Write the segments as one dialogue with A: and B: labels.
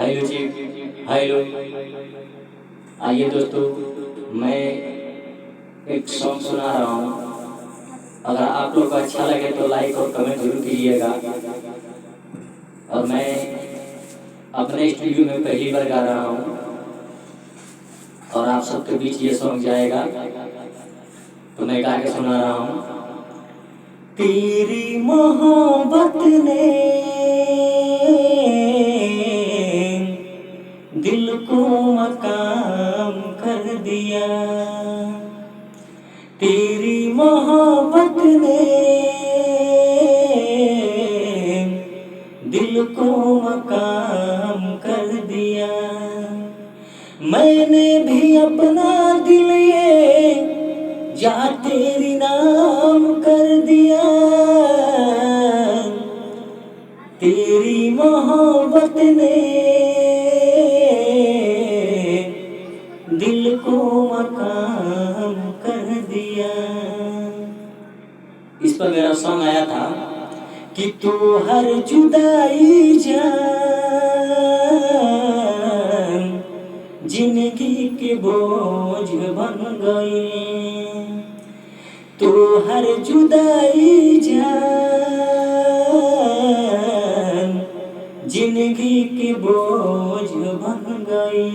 A: Hello जी। Hello. आइए दोस्तों, मैं एक सॉन्ग सुना रहा हूँ। अगर आप लोग को अच्छा लगे तो लाइक और कमेंट जरूर कीजिएगा। और मैं अपने स्टूडियो में पहली बार गा रहा हूँ और आप सबके बीच ये सॉन्ग जाएगा, तो मैं गा के सुना रहा हूँ। तेरी मोहब्बत ने दिल को मकाम कर दिया, तेरी मोहब्बत ने दिल को मकाम कर दिया। मैंने भी अपना दिल ये जा तेरी नाम कर दिया, तेरी मोहब्बत ने दिल को मकाम कर दिया। इस पर मेरा सॉन्ग आया था कि तू हर जुदाई जान जिंदगी के बोझ बन गई, तू हर जुदाई जान जिंदगी के बोझ बन गई।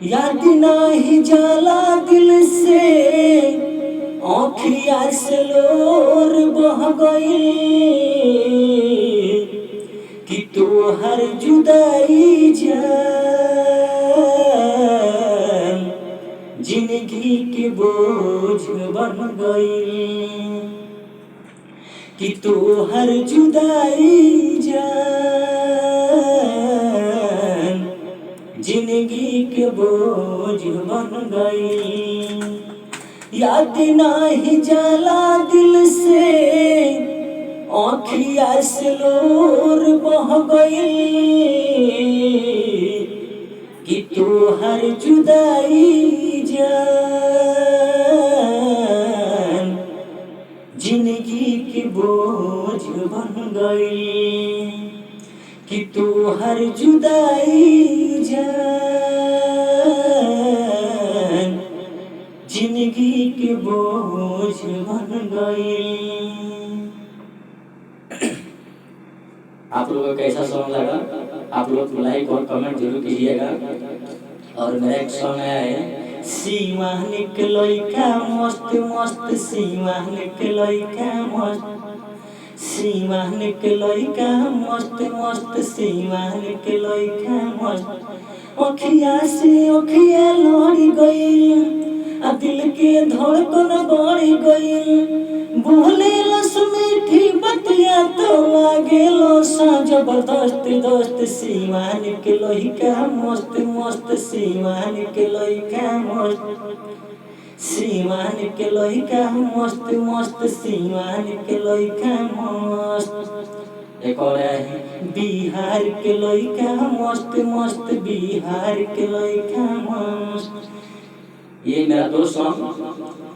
A: याद नहीं जाला दिल से आँखिया से लोर बह गई, कि तू हर जुदाई जान जिंदगी के बोझ बन गई, कि तू हर जुदाई जान जिंदगी के बोझ बन गई। याद नहीं जाला दिल से आँखिया से लोर बह गई, कि तू हर जुदाई जान जिंदगी के बोझ बन गई, कि तू हर जुदाई जान जिंदगी के बोझ बन गई। आप लोगों को कैसा सॉन्ग लगा? आप लोग लाइक और कमेंट जरूर कीजिएगा। और मेरा एक सॉन्ग आया है, सीमा निकलोई का मस्त मस्त, सीमा निकलोई का मस्त, सीमा निकलोई का मस्त मस्त, सीमा निकलोई का मस्त। अखिया से अखिया लड़ी गई, आ दिल के धड़कन बढ़ गई, बोले लस मीठी बतिया तो लागे सा जबरदस्त दोस्त। सीमा निकलोई का मस्त मस्त, सीमा निकलोई का मस्त, सीमा निकलोई का मस्त मस्त, सीमा निकलोई का मस्त। एक और है, बिहार के लइका मस्त मस्त, बिहार के लइका मस्त। ये मेरा दोस्त सॉन्ग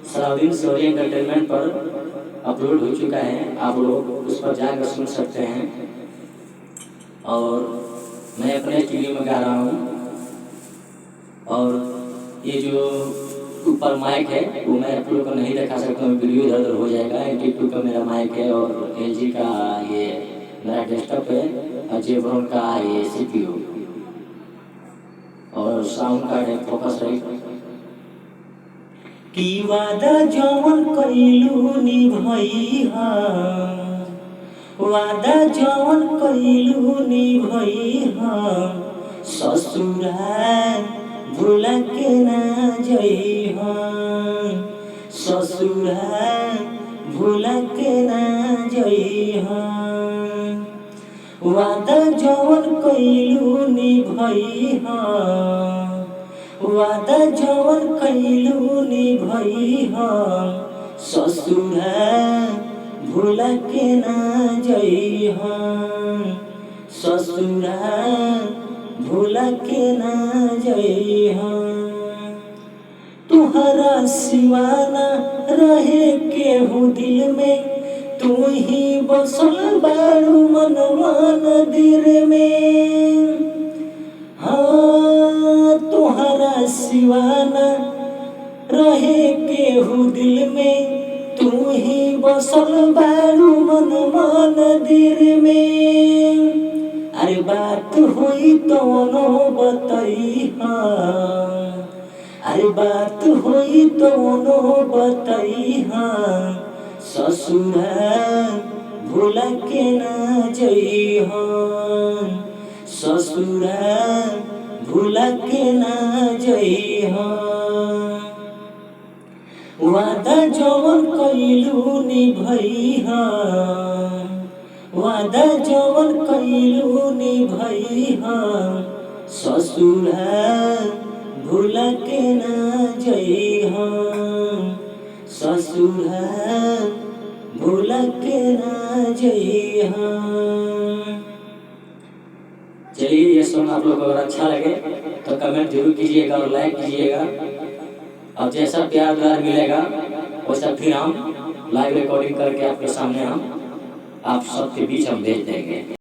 A: सलाउद्दीन सोरी एंटरटेनमेंट पर अपलोड हो चुका है, आप लोग उस पर जाकर सुन सकते हैं। और मैं अपने स्टूडियो में गा रहा हूँ। और ये जो ऊपर माइक है वो मैं आप लोगों को नहीं दिखा सकता हूँ, वीडियो इधर उधर हो जाएगा। 82 का मेरा माइक है और LG का ये मेरा डेस्कटॉप है और जेब्रॉन का ये CPU और साउंड कार्ड है, फोकस राइट। की वादा जवन कइलू निभइहा, वादा जवन कइलू निभइहा, ससुरा भूल के ना जइहा, ससुरा भूल के ना जइहा। वादा जवन कइलू निभइहा, वादा जवन कइलू निभइहा, ससुरा भूल के ना जइहा, ससुरा भूल के ना जइहा। तुहरा सिवाना रहे केहू दिल में, तू ही बसल बारू मनवा नदीर में। सिवाना रहे केहू दिल में, तू ही बसल बारू मन मंदिर में। अरे बात हुई तो नो बताई हाँ, अरे बात हुई तो नो बताई हाँ, ससुरा भूला के ना जई हाँ, ससुरा भूला के ना जई हाँ। वादा जवन कइलू निभई हाँ, वादा जवन कइलू निभई हाँ, ससुरा भूला के ना जई हाँ, ससुरा भूला के ना जई हाँ। चलिए ये सॉन्ग आप लोग को अगर अच्छा लगे तो कमेंट जरूर कीजिएगा और लाइक कीजिएगा। अब जैसा प्यार दुलार मिलेगा वैसा फिर हम लाइव रिकॉर्डिंग करके आपके सामने हम आप सबके बीच हम भेज देंगे।